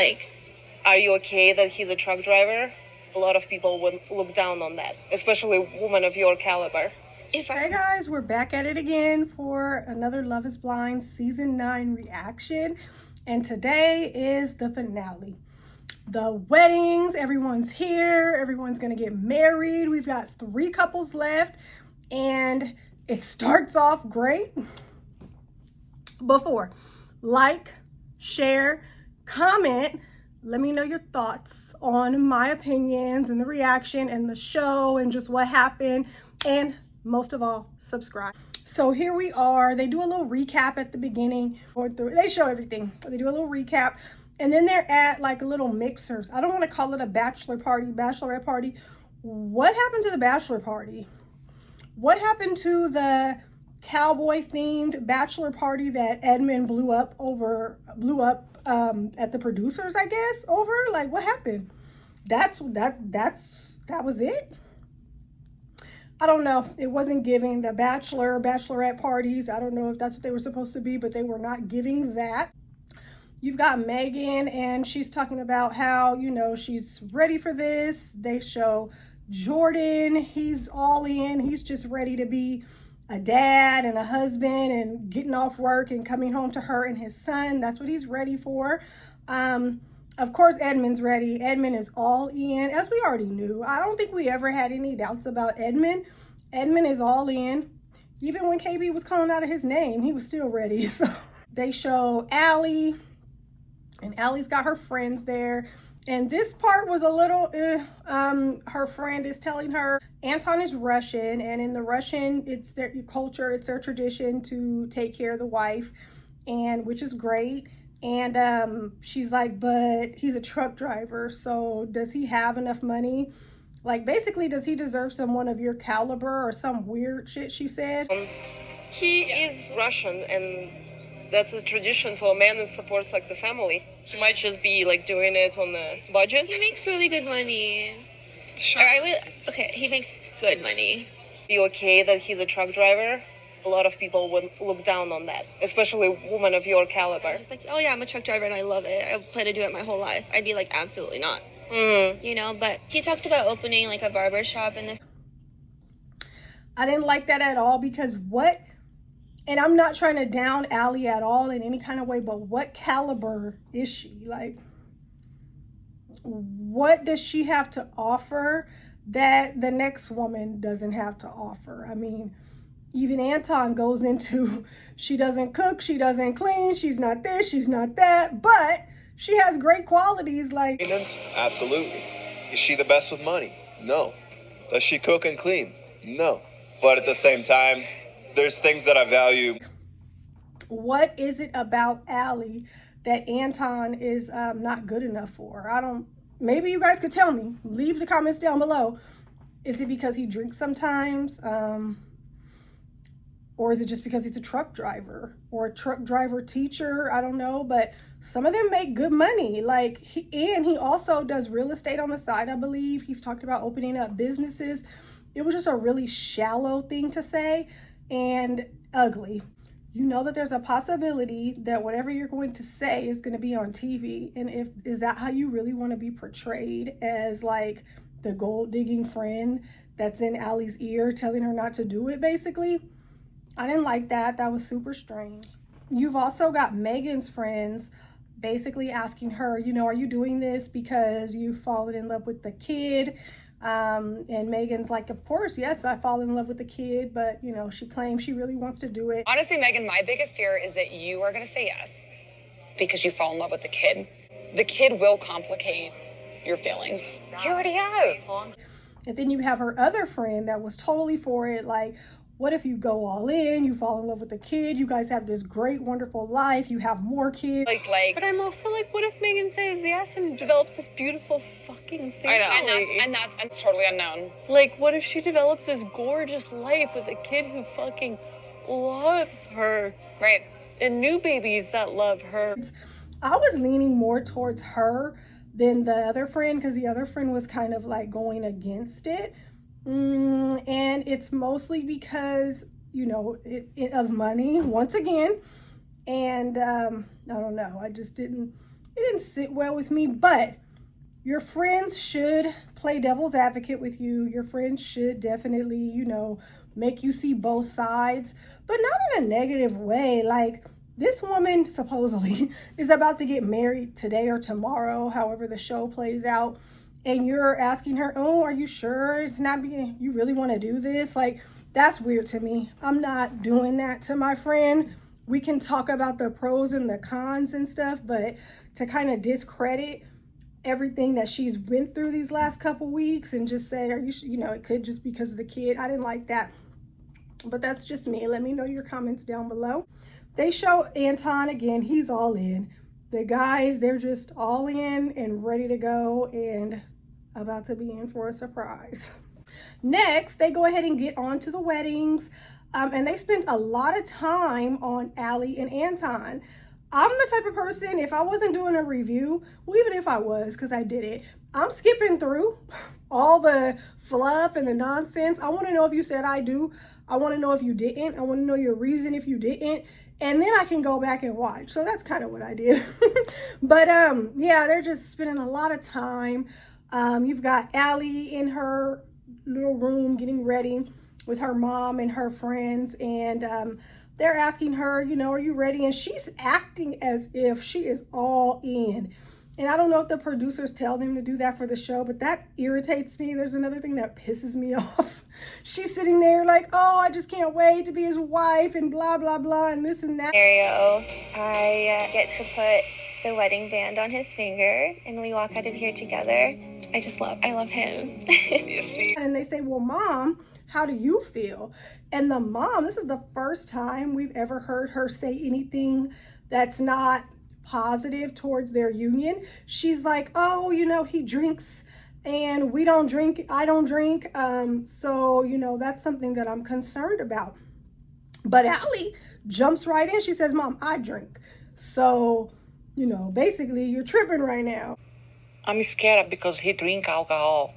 Like, Are you okay that he's a truck driver? A lot of people would look down on that, especially women of your caliber. Hey guys, we're back at it again for another Love is Blind Season 9 reaction. And today is the finale. The weddings, everyone's here. Everyone's going to get married. We've got 3 couples left. And it starts off great. Before, like, share, comment. Let me know your thoughts on my opinions and the reaction and the show and just what happened. And most of all, subscribe. So here we are. They do a little recap at the beginning. They show everything. They do a little recap. And then they're at like a little mixers. I don't want to call it a bachelor party, bachelorette party. What happened to the bachelor party? What happened to the cowboy themed bachelor party that Edmund blew up at the producers, I guess, over? Like, what happened? That was it? I don't know. It wasn't giving the bachelorette parties. I don't know if that's what they were supposed to be, but they were not giving that. You've got Megan, and she's talking about how, you know, she's ready for this. They show Jordan. He's all in. He's just ready to be a dad and a husband and getting off work and coming home to her and his son. That's what he's ready for. Of course, Edmund's ready. Edmund is all in, as we already knew. I don't think we ever had any doubts about Edmund. Edmund is all in. Even when KB was calling out of his name, he was still ready. So they show Allie, and Allie's got her friends there. And this part was a little, her friend is telling her Anton is Russian, and in the Russian, it's their culture, it's their tradition to take care of the wife, and which is great. And she's like, but he's a truck driver, so does he have enough money? Like, basically, does he deserve someone of your caliber or some weird shit she said? He is Russian, and that's a tradition for a man that supports like the family. He might just be like doing it on the budget. he makes really good money. Sure. Okay, he makes good money. Are you okay that he's a truck driver? A lot of people would look down on that, especially women of your caliber. Just like, oh yeah, I'm a truck driver and I love it. I plan to do it my whole life. I'd be like, absolutely not. You know, but he talks about opening like a barber shop in the... I didn't like that at all, because what, and I'm not trying to down Allie at all in any kind of way, but what caliber is she? Like, what does she have to offer that the next woman doesn't have to offer? I mean, even Anton goes into, she doesn't cook, she doesn't clean, she's not this, she's not that, but she has great qualities. Like, maintenance? Absolutely. Is she the best with money? No. Does she cook and clean? No. But at the same time, there's things that I value. What is it about Allie that Anton is not good enough for? I don't, maybe you guys could tell me. Leave the comments down below. Is it because he drinks sometimes? Or is it just because he's a truck driver or a truck driver teacher? I don't know, but some of them make good money. Like, he also does real estate on the side, I believe. He's talked about opening up businesses. It was just a really shallow thing to say and ugly. You know that there's a possibility that whatever you're going to say is going to be on TV. And is that how you really want to be portrayed, as like the gold digging friend that's in Allie's ear telling her not to do it, basically? I didn't like that. That was super strange. You've also got Megan's friends basically asking her, you know, are you doing this because you've fallen in love with the kid? And Megan's like, of course, yes, I fall in love with the kid, but, you know, she claims she really wants to do it. Honestly, Megan, my biggest fear is that you are going to say yes because you fall in love with the kid. The kid will complicate your feelings. He already has. And then you have her other friend that was totally for it, like, what if you go all in, you fall in love with the kid, you guys have this great, wonderful life, you have more kids. But I'm also like, what if Megan says yes and develops this beautiful fucking family? I know. And that's totally unknown. Like, what if she develops this gorgeous life with a kid who fucking loves her? Right. And new babies that love her. I was leaning more towards her than the other friend, because the other friend was kind of like going against it. And it's mostly because, you know, of money once again. And I don't know, I just didn't it didn't sit well with me. But your friends should play devil's advocate with you. Your friends should definitely, you know, make you see both sides, but not in a negative way. Like, this woman supposedly is about to get married today or tomorrow, however the show plays out. And you're asking her, oh, are you sure it's not being, you really want to do this? Like, that's weird to me. I'm not doing that to my friend. We can talk about the pros and the cons and stuff, but to kind of discredit everything that she's went through these last couple weeks and just say, are you, you know, it could just because of the kid. I didn't like that. But that's just me. Let me know your comments down below. They show Anton again. He's all in. The guys, they're just all in and ready to go and about to be in for a surprise. Next, they go ahead and get on to the weddings. And they spent a lot of time on Allie and Anton. I'm the type of person, if I wasn't doing a review, well, even if I was, because I did it, I'm skipping through all the fluff and the nonsense. I want to know if you said I do. I want to know if you didn't. I want to know your reason if you didn't. And then I can go back and watch. So that's kind of what I did. But yeah, they're just spending a lot of time. You've got Allie in her little room getting ready with her mom and her friends. And they're asking her, you know, are you ready? And she's acting as if she is all in. And I don't know if the producers tell them to do that for the show, but that irritates me. There's another thing that pisses me off. She's sitting there like, oh, I just can't wait to be his wife and blah, blah, blah, and this and that. Scenario, I get to put the wedding band on his finger and we walk out of here together. I love him. And they say, well, Mom, how do you feel? And the mom, this is the first time we've ever heard her say anything that's not positive towards their union. She's like, oh, you know, he drinks and we don't drink, I don't drink. So, you know, that's something that I'm concerned about. But Allie jumps right in. She says, Mom, I drink. So, you know, basically you're tripping right now. I'm scared because he drink alcohol.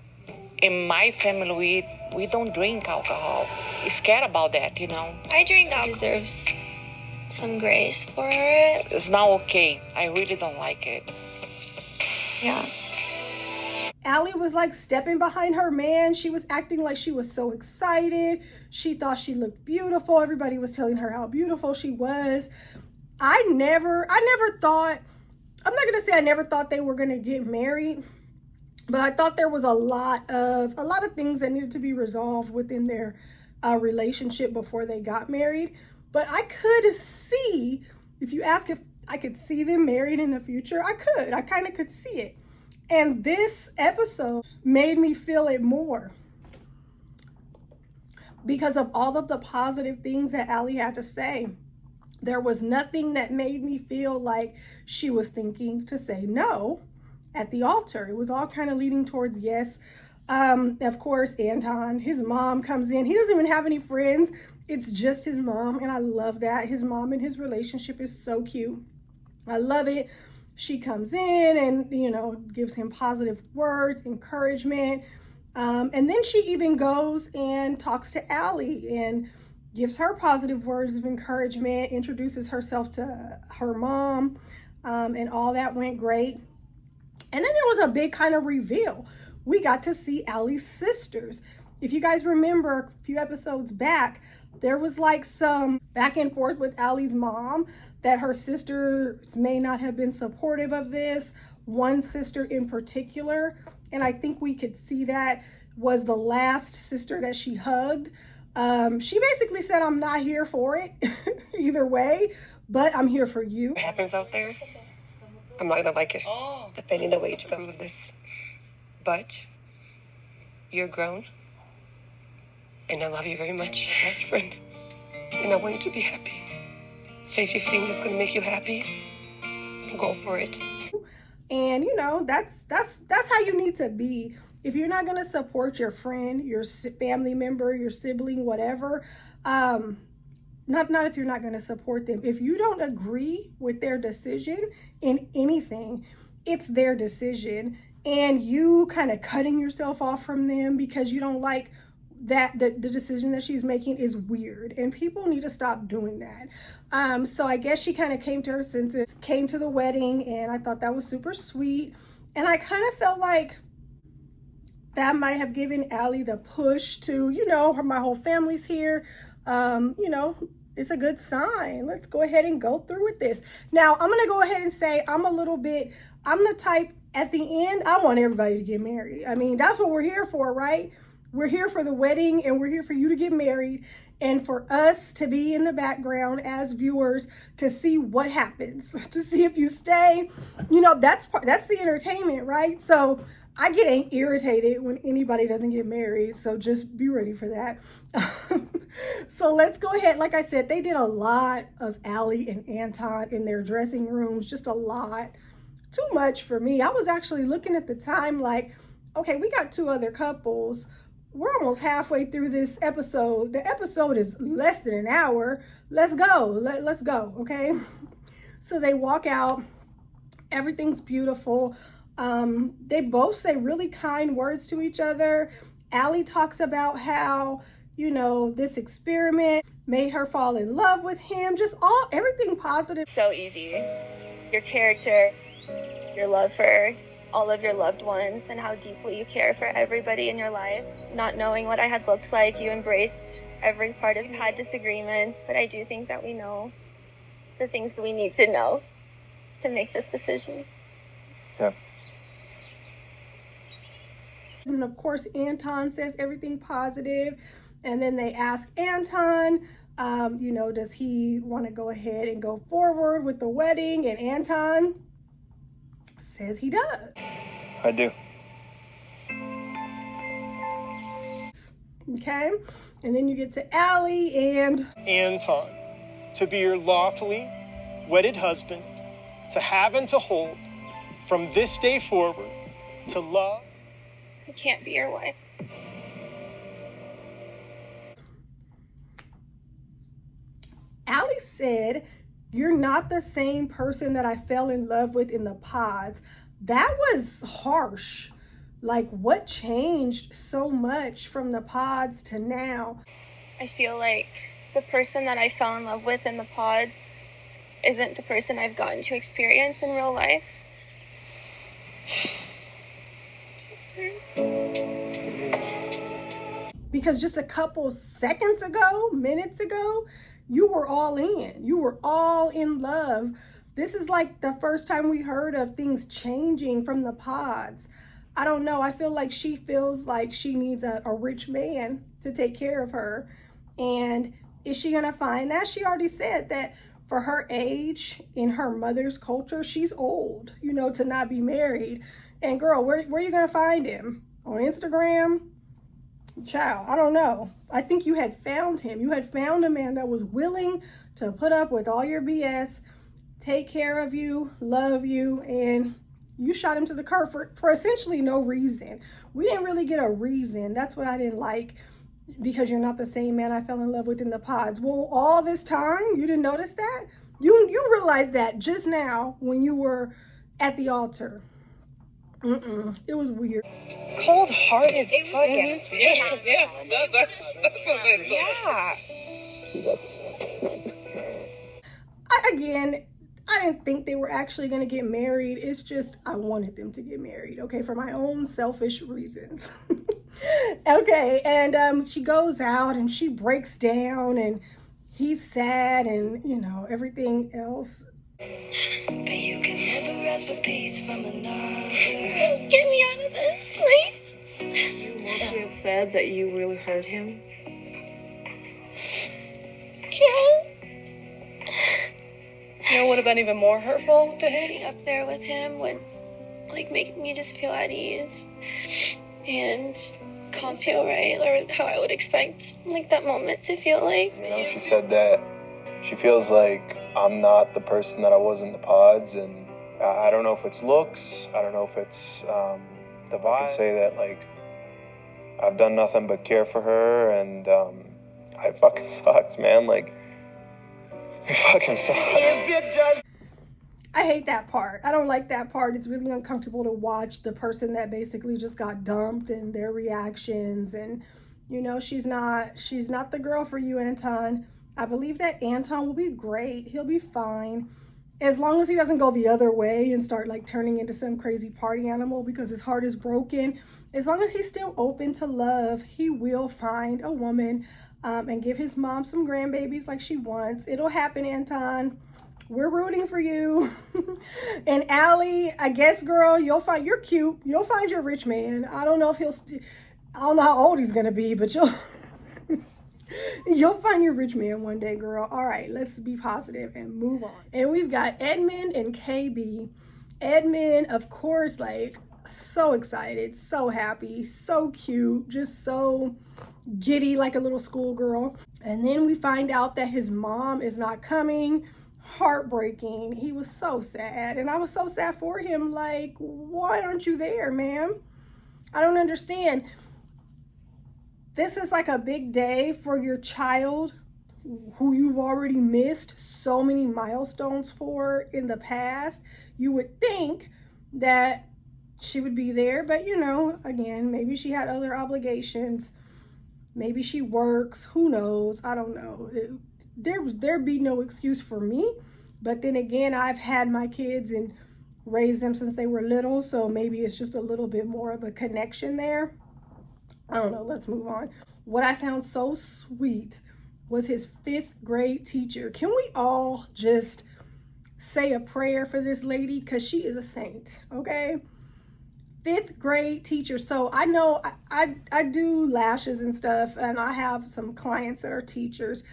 In my family, we don't drink alcohol. I'm scared about that, you know. I drink alcohol. Deserves some grace for it. It's not okay. I really don't like it. Yeah. Allie was like stepping behind her man. She was acting like she was so excited. She thought she looked beautiful. Everybody was telling her how beautiful she was. I never thought, I'm not going to say I never thought they were going to get married, but I thought there was a lot of things that needed to be resolved within their relationship before they got married. But I could see, if you ask if I could see them married in the future, I kind of could see it. And this episode made me feel it more because of all of the positive things that Allie had to say. There was nothing that made me feel like she was thinking to say no at the altar. It was all kind of leading towards yes. Of course, Anton, his mom comes in. He doesn't even have any friends. It's just his mom, and I love that. His mom and his relationship is so cute. I love it. She comes in and, you know, gives him positive words, encouragement. And then she even goes and talks to Allie and gives her positive words of encouragement, introduces herself to her mom, and all that went great. And then there was a big kind of reveal. We got to see Allie's sisters. If you guys remember a few episodes back, there was like some back and forth with Allie's mom that her sisters may not have been supportive of this. One sister in particular, and I think we could see that was the last sister that she hugged. She basically said, I'm not here for it either way, but I'm here for you. What happens out there, I'm not gonna like it, depending on the way to go with this. But you're grown, and I love you very much, best friend, and I want you to be happy. So if you think it's gonna make you happy, go for it. And you know, that's how you need to be. If you're not gonna support your friend, your family member, your sibling, whatever, not if you're not gonna support them. If you don't agree with their decision in anything, it's their decision, and you kind of cutting yourself off from them because you don't like that the decision that she's making is weird, and people need to stop doing that. So I guess she kind of came to her senses, came to the wedding, and I thought that was super sweet. And I kind of felt like that might have given Allie the push to, you know, my whole family's here. You know, it's a good sign. Let's go ahead and go through with this. Now, I'm going to go ahead and say I'm the type at the end, I want everybody to get married. I mean, that's what we're here for, right? We're here for the wedding, and we're here for you to get married and for us to be in the background as viewers to see what happens, to see if you stay. You know, that's the entertainment, right? So I get irritated when anybody doesn't get married, so just be ready for that. So let's go ahead. Like I said, they did a lot of Allie and Anton in their dressing rooms, just a lot. Too much for me. I was actually looking at the time like, okay, we got 2 other couples. We're almost halfway through this episode. The episode is less than an hour. Let's go. Let's go, okay? So they walk out. Everything's beautiful. They both say really kind words to each other. Allie talks about how, you know, this experiment made her fall in love with him. Just everything positive. So easy. Your character, your love for all of your loved ones, and how deeply you care for everybody in your life. Not knowing what I had looked like, you embraced every part of it. We've had disagreements, but I do think that we know the things that we need to know to make this decision. Yeah. And of course, Anton says everything positive. And then they ask Anton, you know, does he want to go ahead and go forward with the wedding? And Anton says he does. I do. Okay. And then you get to Allie and Anton, to be your lawfully wedded husband, to have and to hold from this day forward, to love. I can't be your wife. Allie said, you're not the same person that I fell in love with in the pods. That was harsh. Like, what changed so much from the pods to now? I feel like the person that I fell in love with in the pods isn't the person I've gotten to experience in real life. I'm so sorry. Because just a couple seconds ago, minutes ago, you were all in. You were all in love. This is like the first time we heard of things changing from the pods. I don't know. I feel like she feels like she needs a rich man to take care of her. And is she going to find that? She already said that for her age, in her mother's culture, she's old, you know, to not be married. And girl, where are you going to find him? On Instagram? Child, I don't know. I think you had found him. You had found a man that was willing to put up with all your BS, take care of you, love you, and you shot him to the curb for essentially no reason. We didn't really get a reason. That's what I didn't like, because you're not the same man I fell in love with in the pods. Well, all this time, you didn't notice that? You realized that just now when you were at the altar. It was weird. Cold-hearted fucking. Yeah, that's what it is. Yeah. Again, I didn't think they were actually going to get married. It's just I wanted them to get married, okay, for my own selfish reasons. Okay, and she goes out and she breaks down and he's sad and, you know, everything else. But you can never ask for peace from another. Just get me out of this, please. You're mostly upset that you really hurt him. Yeah. You know what would have been even more hurtful to him? Being up there with him would like make me just feel at ease and can't feel right, or how I would expect like that moment to feel like. You know, she said that she feels like I'm not the person that I was in the pods, and I don't know if it's looks, I don't know if it's the vibe. I can say that like I've done nothing but care for her, and it fucking sucks, man. Like, it fucking sucks. I hate that part. I don't like that part. It's really uncomfortable to watch the person that basically just got dumped and their reactions. And You know, she's not the girl for you, Anton. I believe that Anton will be great. He'll be fine. As long as he doesn't go the other way and start like turning into some crazy party animal because his heart is broken. As long as he's still open to love, he will find a woman and give his mom some grandbabies like she wants. It'll happen, Anton. We're rooting for you. And Allie, I guess, girl, you're cute. You'll find your rich man. I don't know if I don't know how old he's gonna be, but you'll find your rich man one day, girl. All right, let's be positive and move on. And we've got Edmund and KB. Edmund, of course, like so excited, so happy, so cute, just so giddy like a little schoolgirl. And then we find out that his mom is not coming. Heartbreaking. He was so sad, and I was so sad for him. Like, why aren't you there, ma'am? I don't understand. This is like a big day for your child who you've already missed so many milestones for in the past. You would think that she would be there, but you know, again, maybe she had other obligations. Maybe she works. Who knows? I don't know. There'd be no excuse for me. But then again, I've had my kids and raised them since they were little, so maybe it's just a little bit more of a connection there. I don't know, let's move on. What I found so sweet was his 5th grade teacher. Can we all just say a prayer for this lady? Because she is a saint, okay? 5th grade teacher. So I know I do lashes and stuff, and I have some clients that are teachers.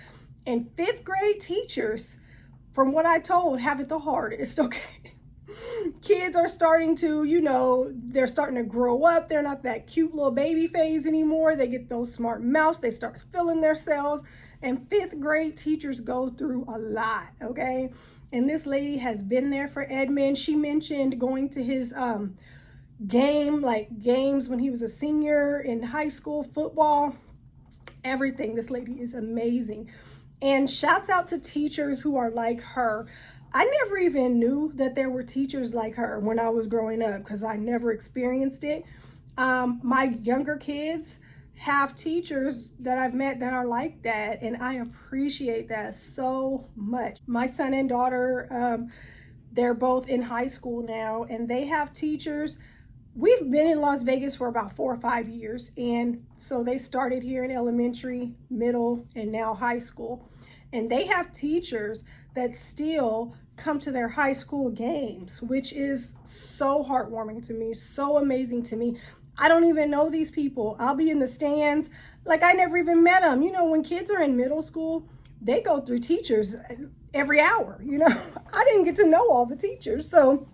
And 5th grade teachers, from what I told, have it the hardest, okay? Kids are starting to, you know, they're starting to grow up. They're not that cute little baby phase anymore. They get those smart mouths. They start feeling themselves. And 5th grade teachers go through a lot, okay? And this lady has been there for Edmund. She mentioned going to his games when he was a senior in high school, football, everything. This lady is amazing. And shouts out to teachers who are like her. I never even knew that there were teachers like her when I was growing up because I never experienced it. My younger kids have teachers that I've met that are like that, and I appreciate that so much. My son and daughter, they're both in high school now, and they have teachers. We've been in Las Vegas for about 4 or 5 years, and so they started here in elementary, middle, and now high school. And they have teachers that still come to their high school games, which is so heartwarming to me, so amazing to me. I don't even know these people. I'll be in the stands like I never even met them. You know, when kids are in middle school, they go through teachers every hour, you know. I didn't get to know all the teachers. So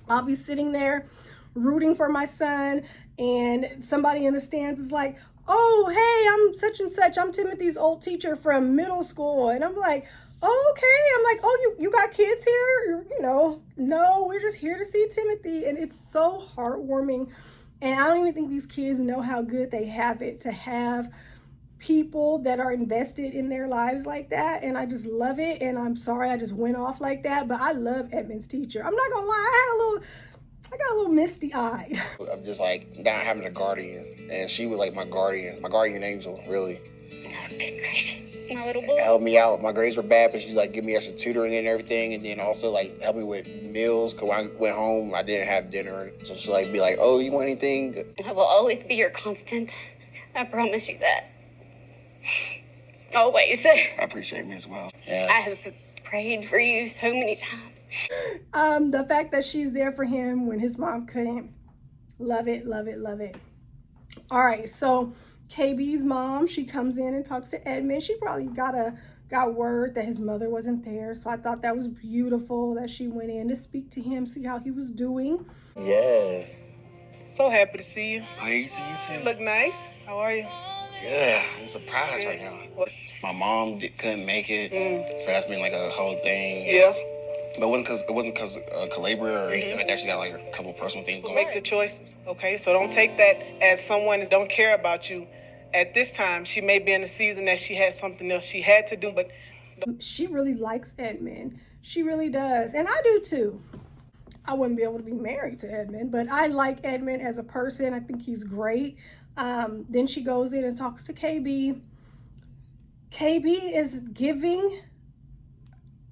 I'll be sitting there rooting for my son, and somebody in the stands is like, oh, hey, I'm such and such. I'm Timothy's old teacher from middle school. And I'm like, oh, okay. I'm like, oh, you got kids here? You know, no, we're just here to see Timothy. And it's so heartwarming. And I don't even think these kids know how good they have it to have people that are invested in their lives like that. And I just love it. And I'm sorry I just went off like that, but I love Edmund's teacher. I'm not gonna lie, I got a little misty-eyed. I'm just like not having a guardian, and she was like my guardian angel, really. Oh, good gracious, my little boy. Helped me out. My grades were bad, but she's like give me extra tutoring and everything, and then also like help me with meals. Cause when I went home, I didn't have dinner, so she like be like, "Oh, you want anything?" I will always be your constant. I promise you that. Always. I appreciate me as well. Yeah. I have prayed for you so many times. The fact that she's there for him when his mom couldn't. Love it, love it, love it. All right, so KB's mom, she comes in and talks to Edmund. She probably got word that his mother wasn't there, so I thought that was beautiful that she went in to speak to him, see how he was doing. Yes. So happy to see you. I ain't see you soon. You look nice. How are you? Yeah, I'm surprised right now. My mom couldn't make it, so that's been like a whole thing. Yeah. But it wasn't because of Calabria or anything like that. She got like a couple personal things going on. Make the choices, okay? So don't take that as someone that don't care about you. At this time, she may be in a season that she had something else she had to do, but... She really likes Edmund. She really does. And I do too. I wouldn't be able to be married to Edmund, but I like Edmund as a person. I think he's great. Then she goes in and talks to KB. KB is giving,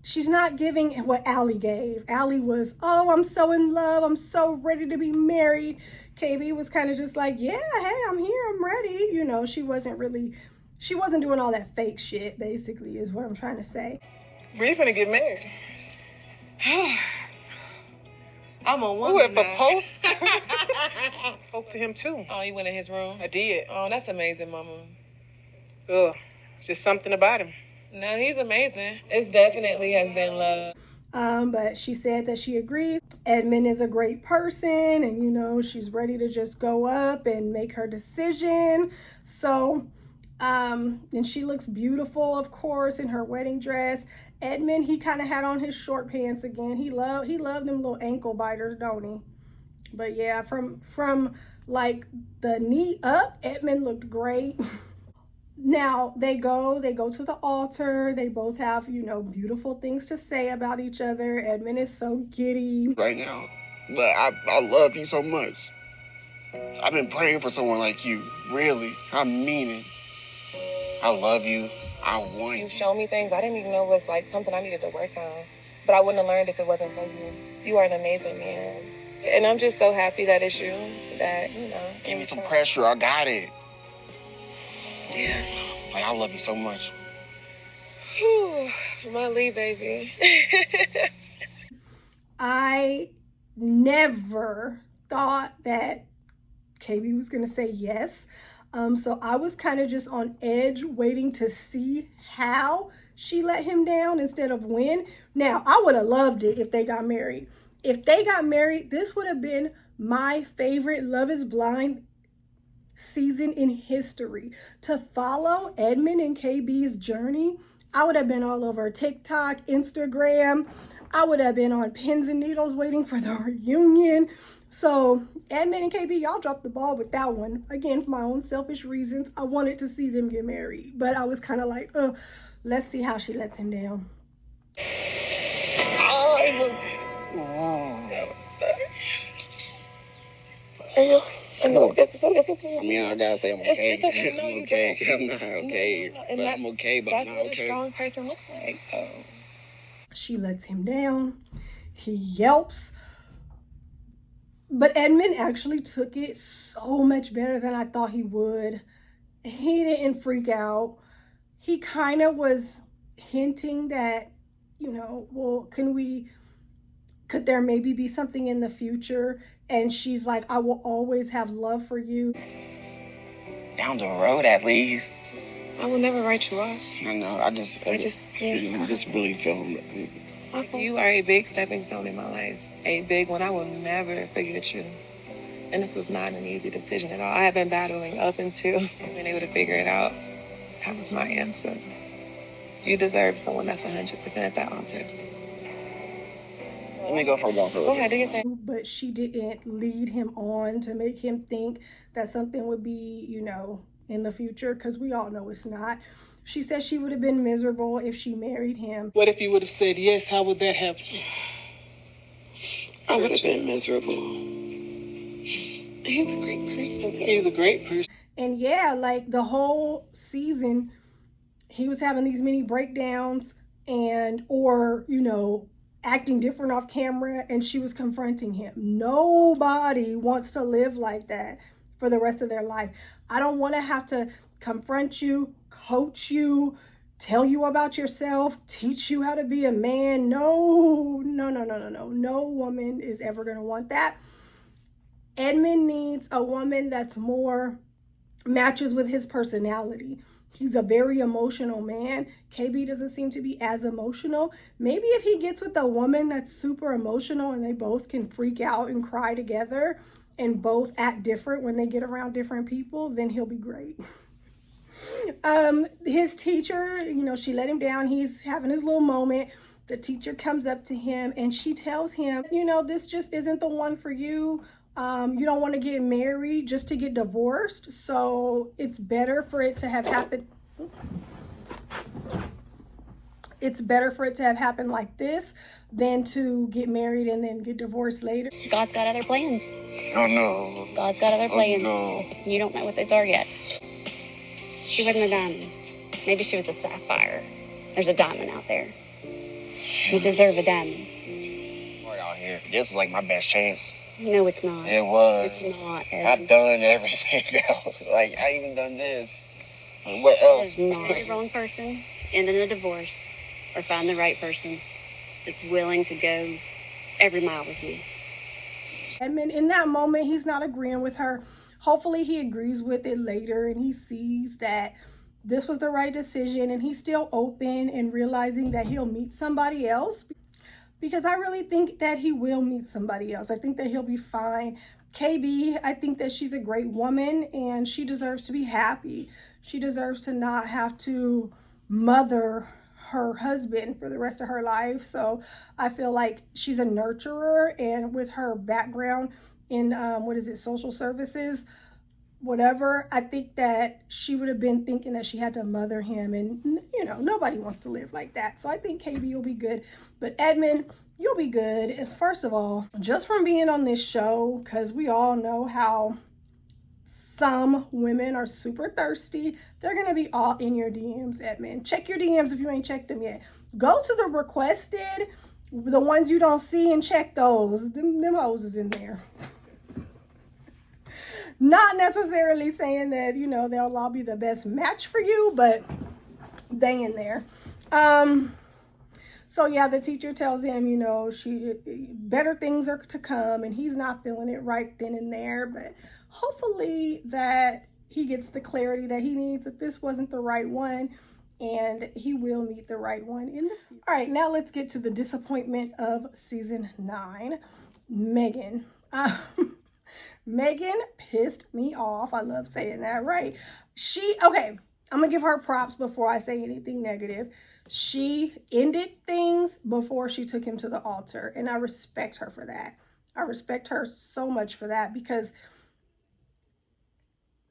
she's not giving what Allie gave. Allie was, oh, I'm so in love. I'm so ready to be married. KB was kind of just like, yeah, hey, I'm here. I'm ready. You know, she wasn't doing all that fake shit, basically, is what I'm trying to say. We're gonna get married. I'm a Ooh, woman. and proposed. I spoke to him too. Oh, you went in his room? I did. Oh, that's amazing, Mama. Ugh, it's just something about him. No, he's amazing. It definitely has been love. But she said that she agrees. Edmund is a great person, and you know, she's ready to just go up and make her decision. So, and she looks beautiful, of course, in her wedding dress. Edmund, he kind of had on his short pants again. He loved them little ankle biters, don't he? But yeah, from like the knee up, Edmund looked great. Now they go to the altar. They both have, you know, beautiful things to say about each other. Edmund is so giddy right now, but I love you so much. I've been praying for someone like you. Really, I mean it. I love you. I want you. You showed me things I didn't even know was like something I needed to work on. But I wouldn't have learned if it wasn't for you. You are an amazing man. And I'm just so happy that it's you that, you know. Give me some pressure. I got it. Yeah. Like, I love you so much. Whew. My leave, baby. I never thought that KB was going to say yes. So I was kind of just on edge waiting to see how she let him down instead of when. Now, I would have loved it if they got married. If they got married, this would have been my favorite Love is Blind season in history. To follow Edmund and KB's journey, I would have been all over TikTok, Instagram. I would have been on pins and needles waiting for the reunion. So Edmund and KB, y'all dropped the ball with that one. Again, for my own selfish reasons, I wanted to see them get married. But I was kind of like, let's see how she lets him down. I know. It's okay. I mean, I gotta say I'm okay. It's okay. No, I'm okay. You don't. I'm not okay. No. But I'm okay, but I'm not That's what okay. a strong person looks like. She lets him down. He yelps. But Edmund actually took it so much better than I thought he would. He didn't freak out. He kind of was hinting that, you know, well, could there maybe be something in the future? And she's like, I will always have love for you. Down the road, at least. I will never write you off. I know. I just really feel. You are a big stepping stone in my life. A big one. I will never forget you. And this was not an easy decision at all. I have been battling up until being able to figure it out. That was my answer. You deserve someone that's 100% at that altar. Let me go for a walk. Go ahead, do your thing. But she didn't lead him on to make him think that something would be, you know, in the future, because we all know it's not. She said she would have been miserable if she married him. What if you would have said yes? How would that have? I would have been miserable. He's a great person. He's a great person. And yeah, like the whole season, he was having these mini breakdowns or, you know, acting different off camera, and she was confronting him. Nobody wants to live like that for the rest of their life. I don't want to have to confront you, coach you, tell you about yourself, teach you how to be a man. No. No woman is ever going to want that. Edmund needs a woman that's more matches with his personality. He's a very emotional man. KB doesn't seem to be as emotional. Maybe if he gets with a woman that's super emotional and they both can freak out and cry together and both act different when they get around different people, then he'll be great. His teacher, you know, she let him down. He's having his little moment. The teacher comes up to him and she tells him, you know, this just isn't the one for you. You don't want to get married just to get divorced. So it's better for it to have happened. it's better for it to have happened like this than to get married and then get divorced later. God's got other plans. Oh no. God's got other plans. Oh, no. You don't know what those are yet. She wasn't a diamond. Maybe she was a sapphire. There's a diamond out there. You deserve a diamond. Right out here. This is like my best chance. No, it's not. It was. It's not, Evan. I've done everything else. Like, I even done this. What else? It is not the wrong person, end in a divorce, or find the right person that's willing to go every mile with you. Edmund, in that moment, he's not agreeing with her. Hopefully he agrees with it later and he sees that this was the right decision, and he's still open and realizing that he'll meet somebody else, because I really think that he will meet somebody else. I think that he'll be fine. KB, I think that she's a great woman and she deserves to be happy. She deserves to not have to mother her husband for the rest of her life. So I feel like she's a nurturer, and with her background in social services, whatever, I think that she would have been thinking that she had to mother him, and nobody wants to live like that. So I think KB will be good, but Edmund, you'll be good. And first of all, just from being on this show, because we all know how some women are super thirsty, they're gonna be all in your DMs. Edmund, check your DMs if you ain't checked them yet. Go to the requested, the ones you don't see, and check those. Them hoes is in there. Not necessarily saying that, they'll all be the best match for you, but they in there. So yeah, the teacher tells him, better things are to come, and he's not feeling it right then and there, but hopefully that he gets the clarity that he needs, that this wasn't the right one, and he will meet the right one in the future. All right, now let's get to the disappointment of season 9, Megan. Megan pissed me off. I love saying that, right? I'm gonna give her props before I say anything negative. She ended things before she took him to the altar, and I respect her for that. I respect her so much for that, because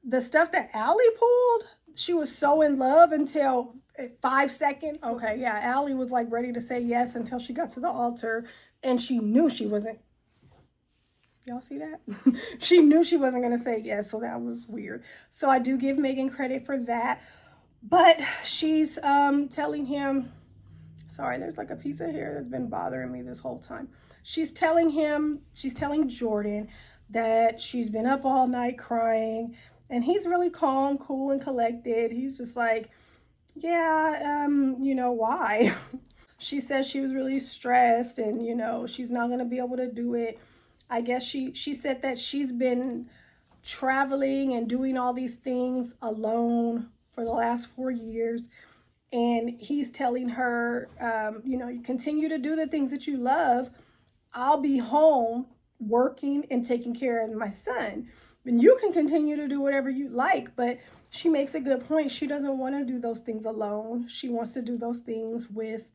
the stuff that Allie pulled, she was so in love until 5 seconds. Okay, yeah, Allie was like ready to say yes until she got to the altar, and she knew she wasn't. Y'all see that? She knew she wasn't going to say yes, so that was weird. So I do give Megan credit for that. But she's telling him, sorry, there's like a piece of hair that's been bothering me this whole time. She's telling Jordan that she's been up all night crying, and he's really calm, cool, and collected. He's just like, yeah, why? She says she was really stressed, and, she's not going to be able to do it. I guess she said that she's been traveling and doing all these things alone for the last 4 years. And he's telling her, you continue to do the things that you love. I'll be home working and taking care of my son. And you can continue to do whatever you like. But she makes a good point. She doesn't want to do those things alone. She wants to do those things with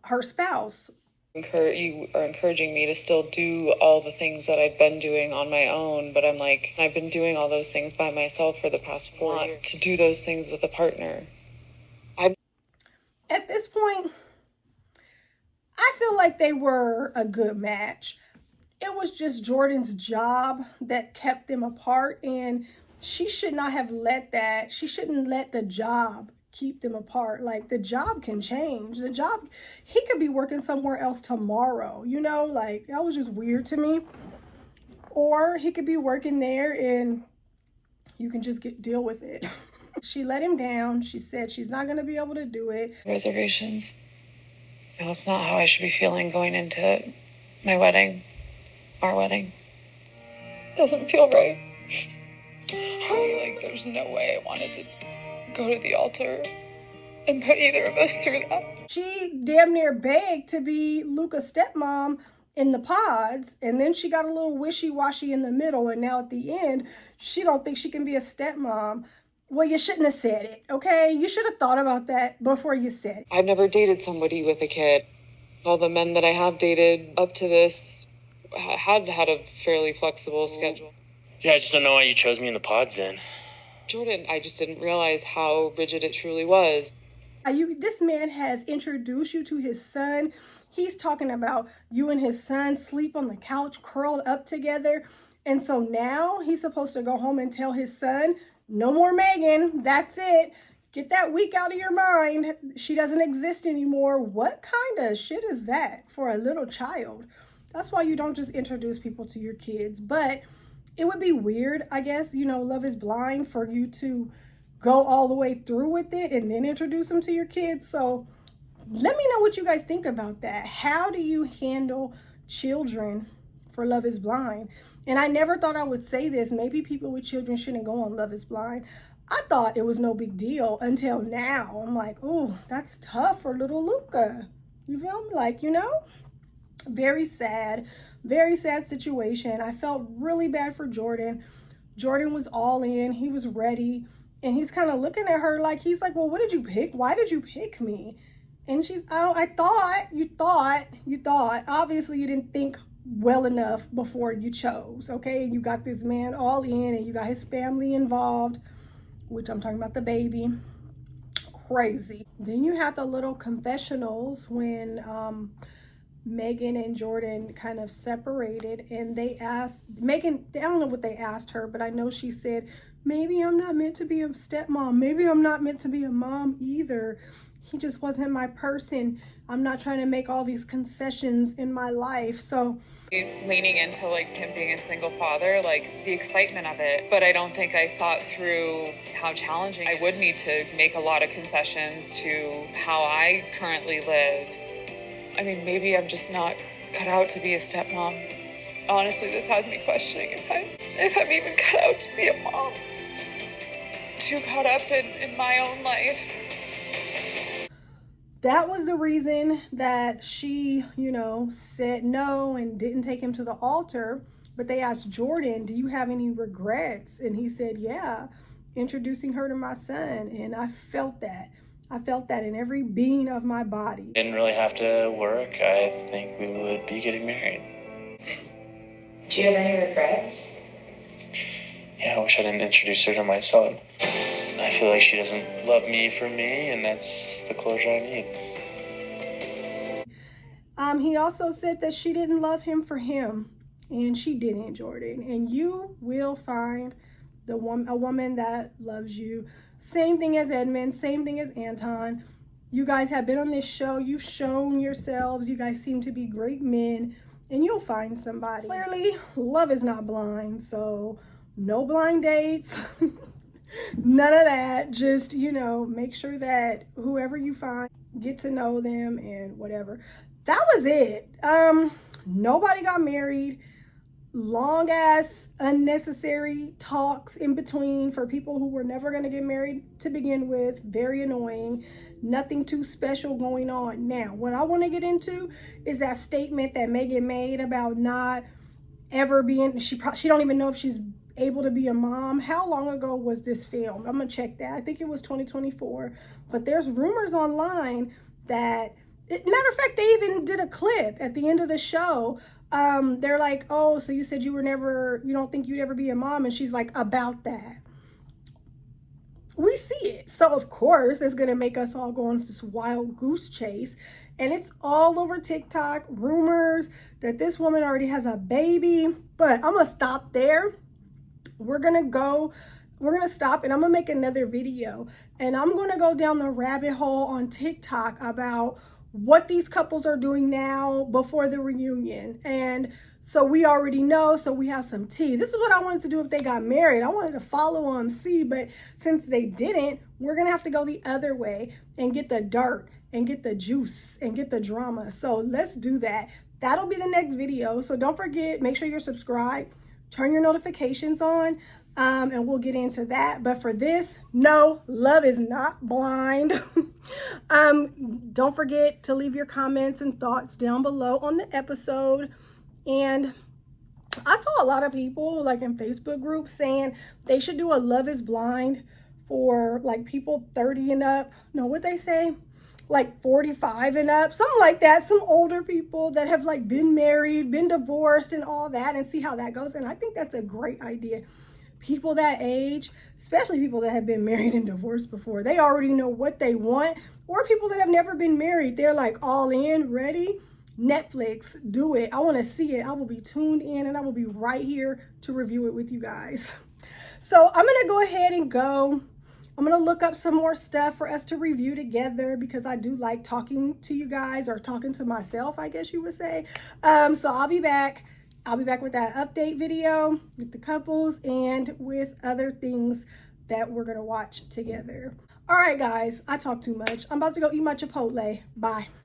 her spouse. You are encouraging me to still do all the things that I've been doing on my own, but I'm like, I've been doing all those things by myself for the past 4 years. To do those things with a partner. At this point, I feel like they were a good match. It was just Jordan's job that kept them apart, and she should not have she shouldn't let the job keep them apart. Like, the job can change. He could be working somewhere else tomorrow, like, that was just weird to me. Or he could be working there and you can just deal with it. She let him down. She said she's not going to be able to do it. Reservations. It's not how I should be feeling going into my wedding, our wedding. It doesn't feel right. Like, there's no way I wanted to go to the altar and put either of us through that. She damn near begged to be Luca's stepmom in the pods, and then she got a little wishy-washy in the middle, and now at the end, she don't think she can be a stepmom. Well, you shouldn't have said it, okay? You should have thought about that before you said it. I've never dated somebody with a kid. All the men that I have dated up to this had a fairly flexible schedule. Yeah, I just don't know why you chose me in the pods then. Jordan, I just didn't realize how rigid it truly was. This man has introduced you to his son. He's talking about you and his son sleep on the couch curled up together. And so now he's supposed to go home and tell his son, no more Megan, that's it. Get that week out of your mind. She doesn't exist anymore. What kind of shit is that for a little child? That's why you don't just introduce people to your kids. But it would be weird, I guess, you know, Love is Blind, for you to go all the way through with it and then introduce them to your kids. So let me know what you guys think about that. How do you handle children for Love is Blind? And I never thought I would say this. Maybe people with children shouldn't go on Love is Blind. I thought it was no big deal until now. I'm like, oh, that's tough for little Luca. You feel me? Like, you know, very sad situation. I felt really bad for Jordan. Jordan was all in. He was ready. And he's kind of looking at her like, he's like, well, what did you pick? Why did you pick me? And she's, oh, I thought, you thought. Obviously, you didn't think well enough before you chose, okay? You got this man all in and you got his family involved, which I'm talking about the baby. Crazy. Then you have the little confessionals when Megan and Jordan kind of separated, and they asked Megan, I don't know what they asked her, but I know she said, maybe I'm not meant to be a stepmom. Maybe I'm not meant to be a mom either. He just wasn't my person. I'm not trying to make all these concessions in my life. So leaning into like him being a single father, like the excitement of it. But I don't think I thought through how challenging I would need to make a lot of concessions to how I currently live. I mean, maybe I'm just not cut out to be a stepmom. Honestly, this has me questioning if I'm even cut out to be a mom. Too caught up in my own life. That was the reason that she, you know, said no and didn't take him to the altar. But they asked Jordan, do you have any regrets? And he said, yeah, introducing her to my son. And I felt that. I felt that in every being of my body. Didn't really have to work. I think we would be getting married. Do you have any regrets? Yeah, I wish I didn't introduce her to my son. I feel like she doesn't love me for me, and that's the closure I need. He also said that she didn't love him for him, and she didn't, Jordan. And you will find a woman that loves you. Same thing as Edmund, same thing as Anton. You guys have been on this show. You've shown yourselves. You guys seem to be great men, and you'll find somebody. Clearly, love is not blind, so no blind dates. None of that. Just, you know, make sure that whoever you find, get to know them and whatever. That was it. Nobody got married. Long ass unnecessary talks in between for people who were never going to get married to begin with. Very annoying. Nothing too special going on. Now, what I want to get into is that statement that Megan made about not ever being, she don't even know if she's able to be a mom. How long ago was this filmed? I'm gonna check that. I think it was 2024, but there's rumors online that, matter of fact, they even did a clip at the end of the show. They're like, oh, so you said you don't think you'd ever be a mom? And she's like, about that. We see it. So of course it's gonna make us all go on this wild goose chase. And it's all over TikTok, rumors that this woman already has a baby. But I'm gonna stop there. We're gonna stop, and I'm gonna make another video, and I'm gonna go down the rabbit hole on TikTok about what these couples are doing now before the reunion. And so we already know, so we have some tea. This is what I wanted to do if they got married. I wanted to follow them, see, but since they didn't, we're gonna have to go the other way and get the dirt and get the juice and get the drama. So let's do that. That'll be the next video. So don't forget, make sure you're subscribed. Turn your notifications on, and we'll get into that. But for this, no, love is not blind. Don't forget to leave your comments and thoughts down below on the episode. And I saw a lot of people like in Facebook groups saying they should do a Love is Blind for like people 30 and up. No, what they say? Like 45 and up, something like that. Some older people that have like been married, been divorced and all that, and see how that goes. And I think that's a great idea people that age, especially people that have been married and divorced before, they already know what they want. Or people that have never been married, they're like all in, ready. Netflix, do it. I want to see it. I will be tuned in and I will be right here to review it with you guys. So I'm going to go ahead and go. I'm going to look up some more stuff for us to review together because I do like talking to you guys, or talking to myself, I guess you would say. So I'll be back. I'll be back with that update video with the couples and with other things that we're going to watch together. All right, guys, I talk too much. I'm about to go eat my Chipotle. Bye.